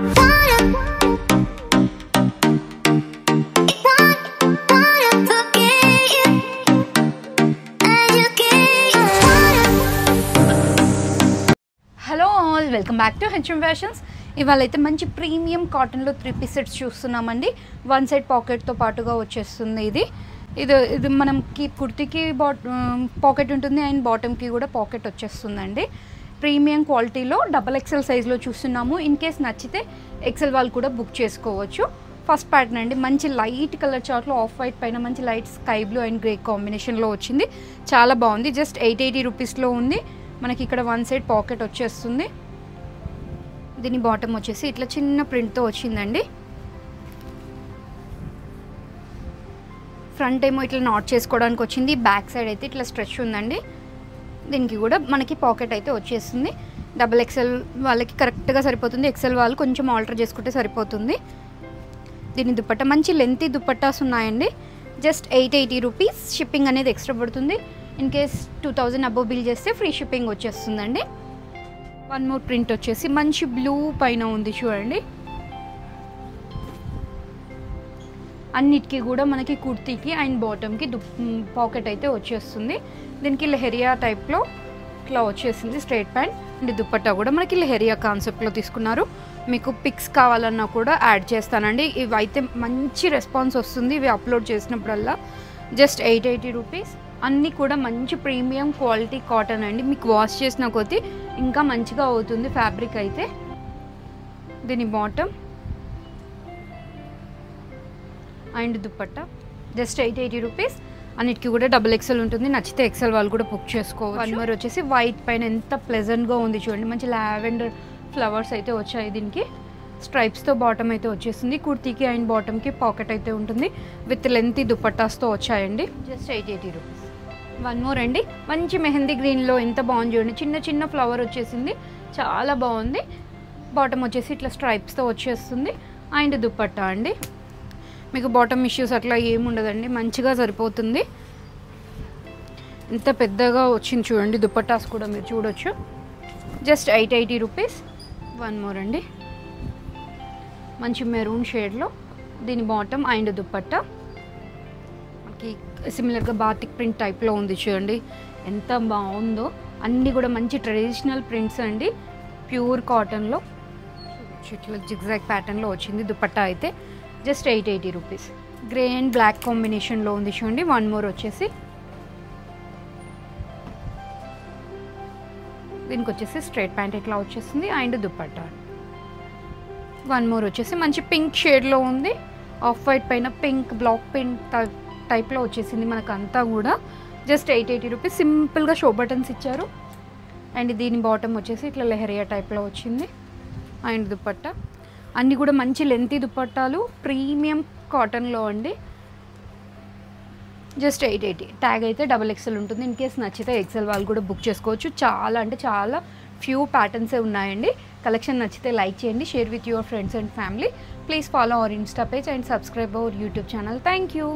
Hello all, welcome back to HM fashions. ఇవాళ అయితే మంచి ప్రీమియం కాటన్లో 3 పీస్ సెట్స్ చూస్తున్నామండి. వన్ సైడ్ పాకెట్తో పాటుగా వచ్చేస్తుంది. ఇది మనకి కుర్తీకి పాకెట్ ఉంటుంది అండ్ బాటమ్కి కూడా పాకెట్ వచ్చేస్తుందండి. ప్రీమియం క్వాలిటీలో XXL సైజ్లో చూస్తున్నాము. ఇన్ కేస్ నచ్చితే XL వాళ్ళు కూడా బుక్ చేసుకోవచ్చు. ఫస్ట్ ప్యాటర్న్ అండి, మంచి లైట్ కలర్ చార్ట్లో ఆఫ్ వైట్ పైన మంచి light sky blue and grey కాంబినేషన్లో వచ్చింది. చాలా బాగుంది. జస్ట్ 880 రూపీస్లో ఉంది. మనకి ఇక్కడ వన్ సైడ్ పాకెట్ వచ్చేస్తుంది. దీని బాటమ్ వచ్చేసి ఇట్లా చిన్న ప్రింట్తో వచ్చిందండి. ఫ్రంట్ ఏమో ఇట్లా నాట్ చేసుకోవడానికి వచ్చింది. బ్యాక్ సైడ్ అయితే ఇట్లా స్ట్రెచ్ ఉందండి. దీనికి కూడా మనకి పాకెట్ అయితే వచ్చేస్తుంది. XXL వాళ్ళకి కరెక్ట్గా సరిపోతుంది. XL వాళ్ళు కొంచెం ఆల్టర్ చేసుకుంటే సరిపోతుంది. దీని దుపట్టా మంచి లెంతీ దుపట్టాస్ ఉన్నాయండి. Just 880 rupees. షిప్పింగ్ అనేది ఎక్స్ట్రా పడుతుంది. ఇన్ కేస్ 2000 అబోవ్ బిల్ చేస్తే ఫ్రీ షిప్పింగ్ వచ్చేస్తుందండి. వన్ మోర్ ప్రింట్ వచ్చేసి మంచి బ్లూ పైన ఉంది చూడండి. అన్నిటికీ కూడా మనకి కుర్తీకి అండ్ బాటమ్కి పాకెట్ అయితే వచ్చేస్తుంది. దీనికి లెహరియా టైప్లో ఇట్లా వచ్చేసింది స్ట్రైట్ ప్యాంట్. అండ్ దుపట్టా కూడా మనకి లెహరియా కాన్సెప్ట్లో తీసుకున్నారు. మీకు పిక్స్ కావాలన్నా కూడా యాడ్ చేస్తానండి. ఇవి అయితే మంచి రెస్పాన్స్ వస్తుంది ఇవి అప్లోడ్ చేసినప్పుడల్లా. Just 880 rupees. అన్నీ కూడా మంచి ప్రీమియం క్వాలిటీ కాటన్ అండి. మీకు వాష్ చేసిన కొద్దీ ఇంకా మంచిగా అవుతుంది ఫ్యాబ్రిక్ అయితే. దీని bottom and dupatta just 880 rupees. అన్నిటికీ కూడా XXL ఉంటుంది. నచ్చితే XL వాళ్ళు కూడా బుక్ చేసుకోవచ్చు. వన్ మోర్ వచ్చేసి వైట్ పైన ఎంత ప్లెజెంట్గా ఉంది చూడండి. మంచి లావెండర్ ఫ్లవర్స్ అయితే వచ్చాయి. దీనికి స్ట్రైప్స్తో బాటమ్ అయితే వచ్చేసింది. కుర్తీకి అండ్ బాటమ్కి పాకెట్ అయితే ఉంటుంది. విత్ లెంతీ దుపట్టాస్తో వచ్చాయండి. Just 880 rupees. వన్ మోర్ అండి, మంచి మెహందీ గ్రీన్లో ఎంత బాగుంది చూడండి. చిన్న చిన్న ఫ్లవర్ వచ్చేసింది, చాలా బాగుంది. బాటమ్ వచ్చేసి ఇట్లా స్ట్రైప్స్తో వచ్చేస్తుంది. అండ్ దుపట్టా అండి, మీకు బాటమ్ ఇష్యూస్ అట్లా ఏముండదండి, మంచిగా సరిపోతుంది. ఎంత పెద్దగా వచ్చింది చూడండి. దుపట్టాస్ కూడా మీరు చూడొచ్చు. Just 880 rupees. వన్ మోర్ అండి, మంచి మెరూన్ షేడ్లో దీని బాటమ్ అండ్ దుపట్టా మనకి సిమిలర్గా బాతిక్ ప్రింట్ టైప్లో ఉంది చూడండి. ఎంత బాగుందో. అన్నీ కూడా మంచి ట్రెడిషనల్ ప్రింట్స్ అండి. ప్యూర్ కాటన్లో ఇట్లా జిగ్జాగ్ ప్యాటర్న్లో వచ్చింది. దుపట్టా అయితే just 880 rupees. Grey and black కాంబినేషన్లో ఉంది చూడండి. వన్ మోర్ వచ్చేసి దీనికి వచ్చేసి స్ట్రైట్ ప్యాంట్ ఇట్లా వచ్చేసింది అండ్ దుపట్టా. వన్ మోర్ వచ్చేసి మంచి పింక్ షేడ్లో ఉంది. ఆఫ్ వైట్ పైన పింక్ బ్లాక్ పింక్ టైప్లో వచ్చేసింది మనకంతా కూడా. Just 880 rupees. సింపుల్గా షో బటన్స్ ఇచ్చారు. అండ్ దీని బాటమ్ వచ్చేసి ఇట్లా లెహరియా టైప్లో వచ్చింది అండ్ దుపట్టా. అన్నీ కూడా మంచి లెంతీ దుపట్టాలు ప్రీమియం కాటన్లో అండి. జస్ట్ 880. ట్యాగ్ అయితే XXL ఉంటుంది. ఇన్ కేస్ నచ్చితే XL వాళ్ళు కూడా బుక్ చేసుకోవచ్చు. చాలా అంటే చాలా ఫ్యూ ప్యాటర్న్సే ఉన్నాయండి. కలెక్షన్ నచ్చితే లైక్ చేయండి, share with your friends and family. Please follow our Insta page and subscribe our YouTube channel. Thank you.